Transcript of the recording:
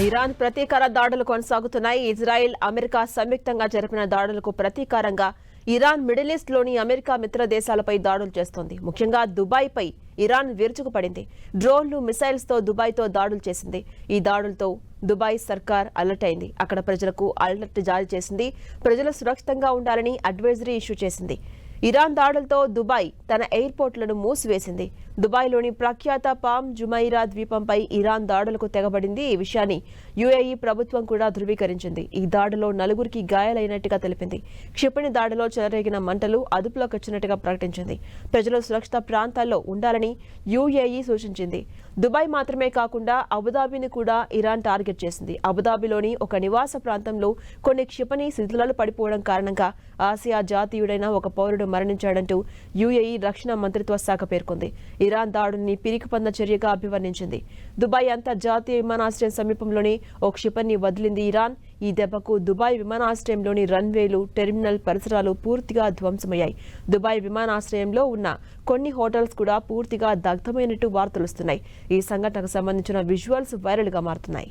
Iran ప్రతీకార దాడులు కొనసాగుతున్నాయి. ఇజ్రాయెల్, అమెరికా సంయుక్తంగా జరిపిన దాడులకు ప్రతీకారంగా ఇరాన్ మిడిల్ ఈస్ట్ లోని అమెరికా మిత్ర దేశాలపై దాడులు చేస్తోంది. ముఖ్యంగా దుబాయ్ పై ఇరాన్ విరుచుకుపడింది. డ్రోన్లు, మిసైల్స్ తో దుబాయ్ తో దాడులు చేసింది. ఈ దాడులతో దుబాయ్ సర్కార్ అలర్ట్ అయింది. అక్కడ ప్రజలకు అలర్ట్ జారీ చేసింది. ప్రజలు సురక్షితంగా ఉండాలని అడ్వైజరీ ఇష్యూ చేసింది. ఇరాన్ దాడులతో దుబాయ్ తన ఎయిర్పోర్ట్లను మూసివేసింది. దుబాయ్లోని ప్రఖ్యాత పామ్ జుమైరా ద్వీపంపై ఇరాన్ దాడులకు తెగబడింది. ఈ విషయాన్ని యుఏఈ ప్రభుత్వం కూడా ధృవీకరించింది. ఈ దాడిలో 4గురికి గాయాలైనట్టుగా తెలిపింది. క్షిపణి దాడిలో చెలరేగిన మంటలు అదుపులోకి వచ్చినట్టుగా ప్రకటించింది. ప్రజలు సురక్షిత ప్రాంతాల్లో ఉండాలని యుఏఈ సూచించింది. దుబాయ్ మాత్రమే కాకుండా అబుదాబిని కూడా ఇరాన్ టార్గెట్ చేసింది. అబుదాబిలోని ఒక నివాస ప్రాంతంలో కొన్ని క్షిపణి శిథిలాలు పడిపోవడం కారణంగా ఆసియా జాతీయుడైన ఒక పౌరుడు మరణించాడంటూ యుఏఈ రక్షణ మంత్రిత్వ శాఖ పేర్కొంది. ఇరాన్ దాడుని పిరికిపంద చర్యగా అభివర్ణించింది. దుబాయ్ అంతర్జాతీయ విమానాశ్రయం సమీపంలోని ఓ క్షిపణిని వదిలింది ఇరాన్. ఈ దెబ్బకు దుబాయ్ విమానాశ్రయంలోని రన్వేలు, టెర్మినల్ పరిసరాలు పూర్తిగా ధ్వంసమయ్యాయి. దుబాయ్ విమానాశ్రయంలో ఉన్న కొన్ని హోటల్స్ కూడా పూర్తిగా దగ్ధమైనట్టు వార్తలుస్తున్నాయి. ఈ సంఘటనకు సంబంధించిన విజువల్స్ వైరల్ గా మారుతున్నాయి.